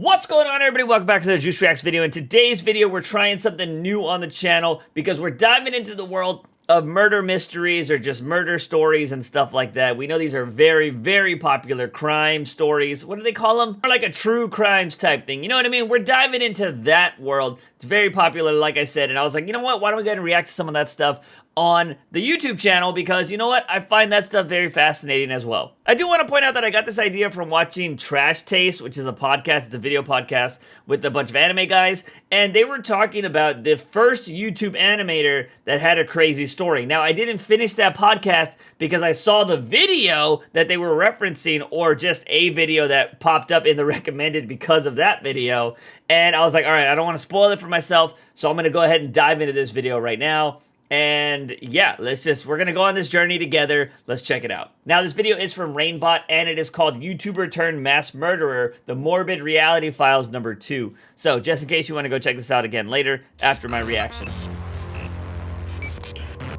What's going on, everybody? Welcome back to the Juice Reacts video. In today's video, we're trying something new on the channel because we're diving into the world of murder mysteries or just murder stories and stuff like that. We know these are very, very popular crime stories. What do they call them? Or like a true crimes type thing. You know what I mean? We're diving into that world. It's very popular, like I said, and I was like, you know what? Why don't we go ahead and react to some of that stuff on the YouTube channel, because you know what? I find that stuff very fascinating as well. I do want to point out that I got this idea from watching Trash Taste, which is a podcast. It's a video podcast with a bunch of anime guys, and they were talking about the first YouTube animator that had a crazy story. Now, I didn't finish that podcast because I saw the video that they were referencing, or just a video that popped up in the recommended because of that video, and I was like, all right, I don't want to spoil it for myself, so I'm going to go ahead and dive into this video right now. And yeah, we're gonna go on this journey together. Let's check it out. Now, this video is from Reighbot, and it is called YouTuber turned mass murderer, the Morbid Reality Files #2. So, just in case you want to go check this out again later, after my reaction.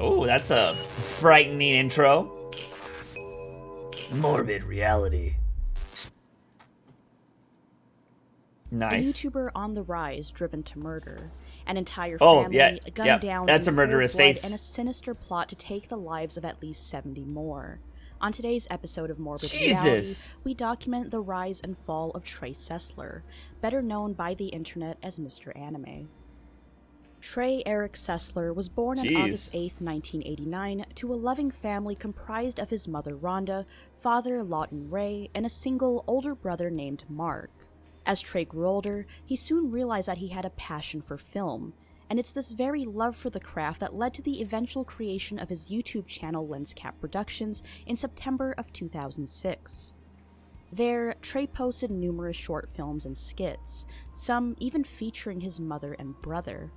Oh, that's a frightening intro. Morbid Reality. Nice. A YouTuber on the rise, driven to murder. An entire family gunned down, that's a murderous face, and a sinister plot to take the lives of at least 70 more. On today's episode of Morbid Reality, we document the rise and fall of Trey Sessler, better known by the internet as Mr. Anime. Trey Eric Sessler was born on August 8, 1989, to a loving family comprised of his mother Rhonda, father Lawton Ray, and a single older brother named Mark. As Trey grew older, he soon realized that he had a passion for film, and it's this very love for the craft that led to the eventual creation of his YouTube channel Lenscap Productions in September of 2006. There, Trey posted numerous short films and skits, some even featuring his mother and brother.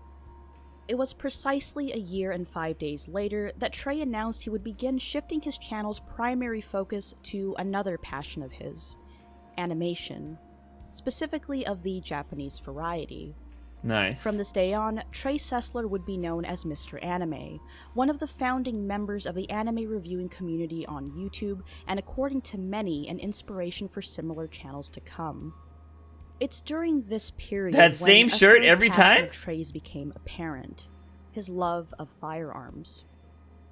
It was precisely a year and 5 days later that Trey announced he would begin shifting his channel's primary focus to another passion of his: animation. Specifically of the Japanese variety. Nice. From this day on, Trey Sessler would be known as Mr. Anime, one of the founding members of the anime reviewing community on YouTube, and according to many, an inspiration for similar channels to come. It's during this period that same shirt every time Trey's became apparent: his love of firearms.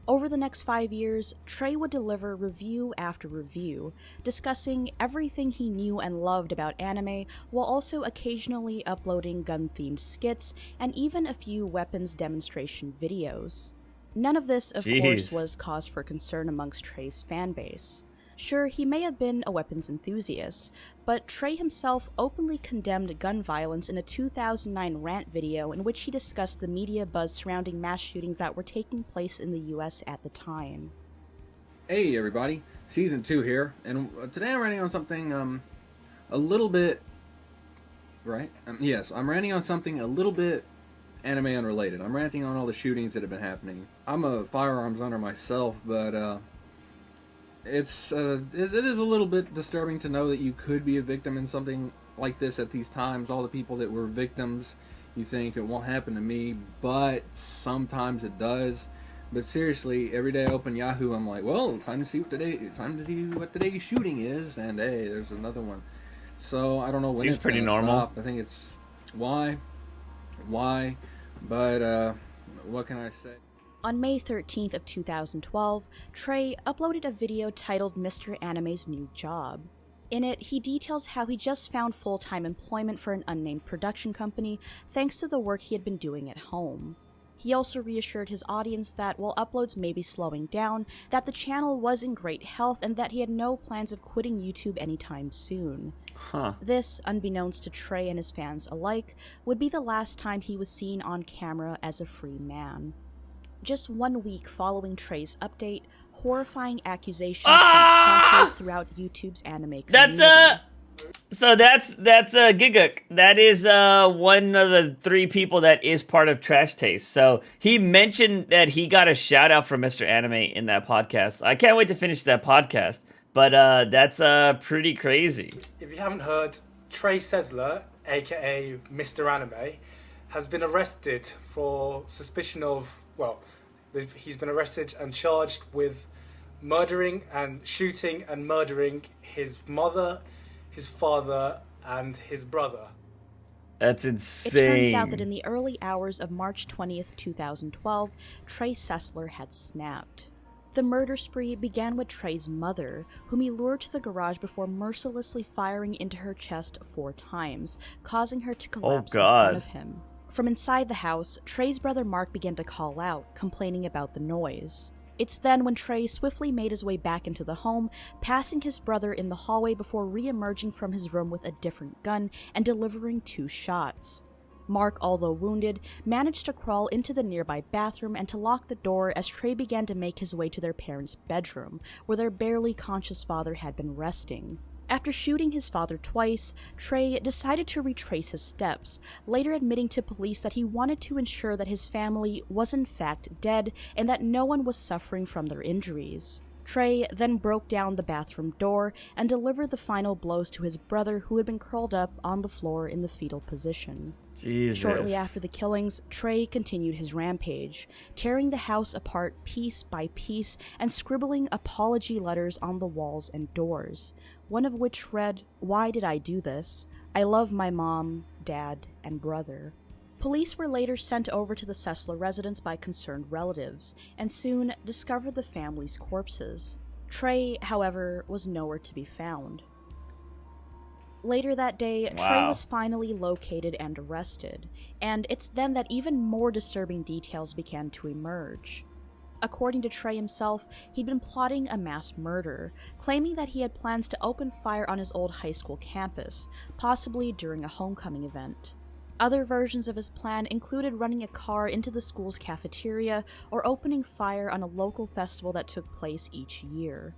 Over the next 5 years, Trey would deliver review after review, discussing everything he knew and loved about anime, while also occasionally uploading gun-themed skits and even a few weapons demonstration videos. None of this, of course, was cause for concern amongst Trey's fanbase. Sure, he may have been a weapons enthusiast, but Trey himself openly condemned gun violence in a 2009 rant video in which he discussed the media buzz surrounding mass shootings that were taking place in the US at the time. Hey everybody, Season 2 here, and today I'm ranting on something a little bit... Right? Yes, I'm ranting on something a little bit anime unrelated. I'm ranting on all the shootings that have been happening. I'm a firearms owner myself, but it is a little bit disturbing to know that you could be a victim in something like this at these times. All the people that were victims, you think it won't happen to me, but sometimes it does. But seriously, every day I open Yahoo, I'm like, well, time to see what today's shooting is, and hey, there's another one. So I don't know when it's pretty normal. Stop. I think it's why, but what can I say? On May 13th of 2012, Trey uploaded a video titled Mr. Anime's New Job. In it, he details how he just found full-time employment for an unnamed production company thanks to the work he had been doing at home. He also reassured his audience that while uploads may be slowing down, that the channel was in great health and that he had no plans of quitting YouTube anytime soon. This, unbeknownst to Trey and his fans alike, would be the last time he was seen on camera as a free man. Just 1 week following Trey's update, horrifying accusations sent shockwaves throughout YouTube's anime community. That's Giguk. That is one of the 3 people that is part of Trash Taste. So he mentioned that he got a shout out from Mr. Anime in that podcast. I can't wait to finish that podcast, but that's pretty crazy. If you haven't heard, Trey Sessler, aka Mr. Anime, has been arrested for suspicion of, well, he's been arrested and charged with shooting and murdering his mother, his father, and his brother. That's It insane. turns out that in the early hours of March 20th, 2012, Trey Sessler had snapped. The murder spree began with Trey's mother, whom he lured to the garage before mercilessly firing into her chest 4 times, causing her to collapse in front of him. From inside the house, Trey's brother Mark began to call out, complaining about the noise. It's then when Trey swiftly made his way back into the home, passing his brother in the hallway before re-emerging from his room with a different gun and delivering 2 shots. Mark, although wounded, managed to crawl into the nearby bathroom and to lock the door as Trey began to make his way to their parents' bedroom, where their barely conscious father had been resting. After shooting his father twice, Trey decided to retrace his steps, later admitting to police that he wanted to ensure that his family was in fact dead and that no one was suffering from their injuries. Trey then broke down the bathroom door and delivered the final blows to his brother, who had been curled up on the floor in the fetal position. Jesus. Shortly after the killings, Trey continued his rampage, tearing the house apart piece by piece and scribbling apology letters on the walls and doors, one of which read, "Why did I do this? I love my mom, dad, and brother." Police were later sent over to the Sessler residence by concerned relatives, and soon discovered the family's corpses. Trey, however, was nowhere to be found. Later that day, Trey was finally located and arrested, and it's then that even more disturbing details began to emerge. According to Trey himself, he'd been plotting a mass murder, claiming that he had plans to open fire on his old high school campus, possibly during a homecoming event. Other versions of his plan included running a car into the school's cafeteria or opening fire on a local festival that took place each year.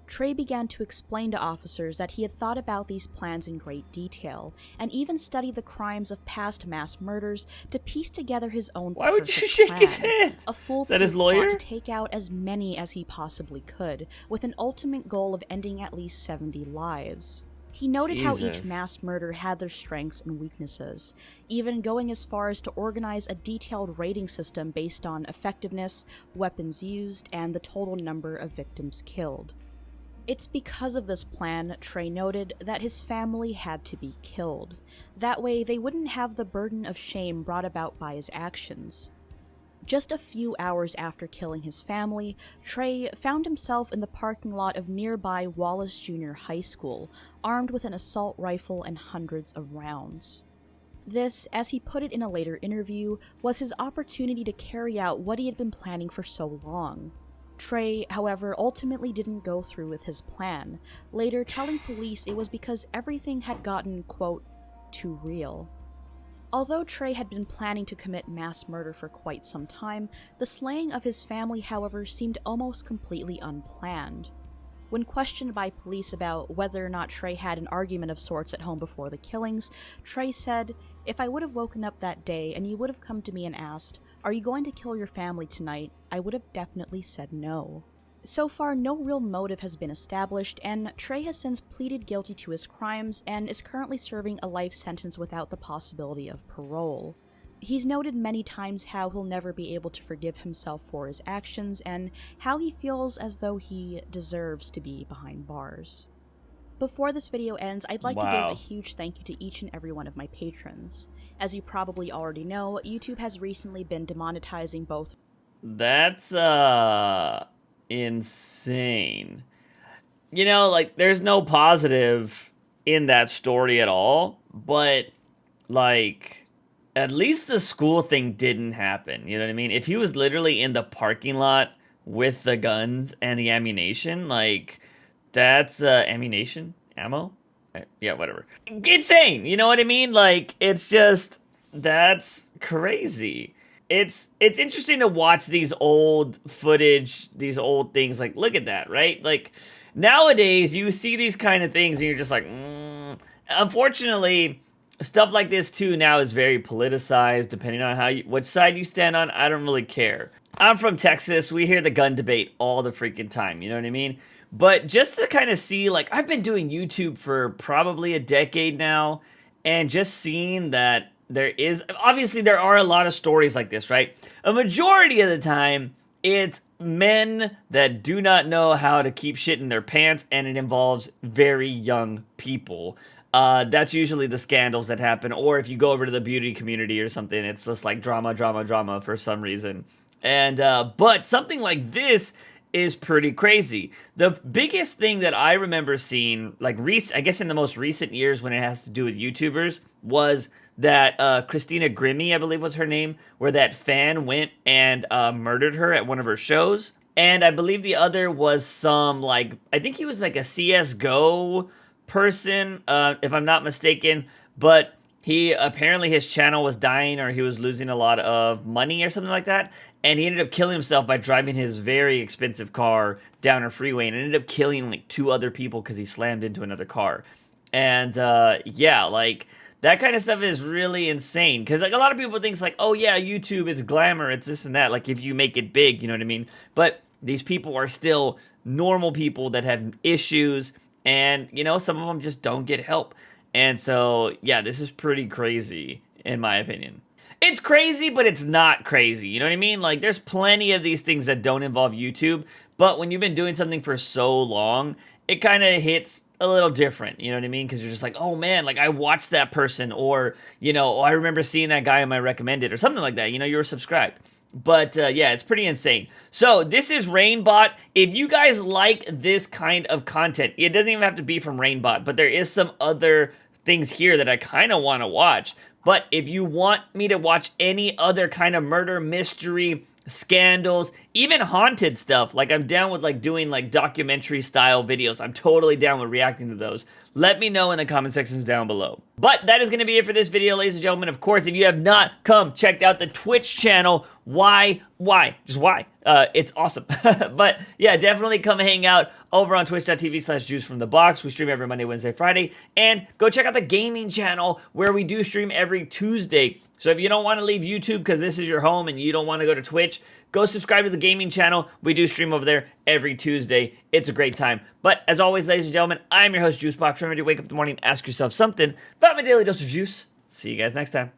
Trey began to explain to officers that he had thought about these plans in great detail, and even studied the crimes of past mass murders to piece together his own Why would you perfect shake plan, his head? a foolproof Is that his plot lawyer? to take out as many as he possibly could, with an ultimate goal of ending at least 70 lives. He noted how each Jesus. mass murder had their strengths and weaknesses, even going as far as to organize a detailed rating system based on effectiveness, weapons used, and the total number of victims killed. It's because of this plan, Trey noted, that his family had to be killed. That way, they wouldn't have the burden of shame brought about by his actions. Just a few hours after killing his family, Trey found himself in the parking lot of nearby Wallace Junior High School, armed with an assault rifle and hundreds of rounds. This, as he put it in a later interview, was his opportunity to carry out what he had been planning for so long. Trey, however, ultimately didn't go through with his plan, later telling police it was because everything had gotten, quote, too real. Although Trey had been planning to commit mass murder for quite some time, the slaying of his family, however, seemed almost completely unplanned. When questioned by police about whether or not Trey had an argument of sorts at home before the killings, Trey said, "If I would have woken up that day and you would have come to me and asked, 'Are you going to kill your family tonight?' I would have definitely said no." So far, no real motive has been established, and Trey has since pleaded guilty to his crimes and is currently serving a life sentence without the possibility of parole. He's noted many times how he'll never be able to forgive himself for his actions, and how he feels as though he deserves to be behind bars. Before this video ends, I'd like to give a huge thank you to each and every one of my patrons. As you probably already know, YouTube has recently been demonetizing both. That's, insane. You know, like, there's no positive in that story at all, but, like, at least the school thing didn't happen, you know what I mean? If he was literally in the parking lot with the guns and the ammunition, like, that's, ammunition? Ammo? Yeah, whatever. Insane, you know what I mean? Like, it's just, that's crazy. It's interesting to watch these old footage, these old things, like, look at that, right? Like, nowadays, you see these kind of things, and you're just like, Unfortunately, stuff like this, too, now is very politicized, depending on which side you stand on. I don't really care. I'm from Texas. We hear the gun debate all the freaking time, you know what I mean? But just to kind of see, like, I've been doing YouTube for probably a decade now, and just seeing that obviously there are a lot of stories like this, right? A majority of the time, it's men that do not know how to keep shit in their pants, and it involves very young people. That's usually the scandals that happen. Or if you go over to the beauty community or something, it's just like drama, drama, drama for some reason. And but something like this is pretty crazy. The biggest thing that I remember seeing, like I guess in the most recent years when it has to do with YouTubers, was that Christina Grimmie, I believe was her name, where that fan went and murdered her at one of her shows. And I believe the other was some, like, I think he was like a CSGO person, if I'm not mistaken, but he apparently his channel was dying or he was losing a lot of money or something like that, and he ended up killing himself by driving his very expensive car down a freeway and ended up killing like 2 other people because he slammed into another car. And yeah, like that kind of stuff is really insane because like a lot of people think like, oh yeah, YouTube, it's glamour, it's this and that, like if you make it big, you know what I mean? But these people are still normal people that have issues, and you know, some of them just don't get help. And so, yeah, this is pretty crazy, in my opinion. It's crazy, but it's not crazy. You know what I mean? Like, there's plenty of these things that don't involve YouTube, but when you've been doing something for so long, it kind of hits a little different. You know what I mean? Because you're just like, oh man, like I watched that person, or, you know, oh, I remember seeing that guy on my recommended, or something like that. You know, you were subscribed. But yeah, it's pretty insane. So this is Reighbot. If you guys like this kind of content, it doesn't even have to be from Reighbot, but there is some other things here that I kind of want to watch. But if you want me to watch any other kind of murder mystery, scandals, even haunted stuff, like I'm down with like doing like documentary style videos. I'm totally down with reacting to those. Let me know in the comment sections down below. But that is going to be it for this video, ladies and gentlemen. Of course, if you have not checked out the Twitch channel, why? Just why? It's awesome. But yeah, definitely come hang out over on twitch.tv/JUICEfromtheBOX. We stream every Monday, Wednesday, Friday. And go check out the gaming channel where we do stream every Tuesday. So if you don't want to leave YouTube because this is your home and you don't want to go to Twitch, go subscribe to the gaming channel. We do stream over there every Tuesday. It's a great time. But as always, ladies and gentlemen, I'm your host, JUICEBOX. Remember to wake up in the morning and ask yourself something about my daily dose of juice. See you guys next time.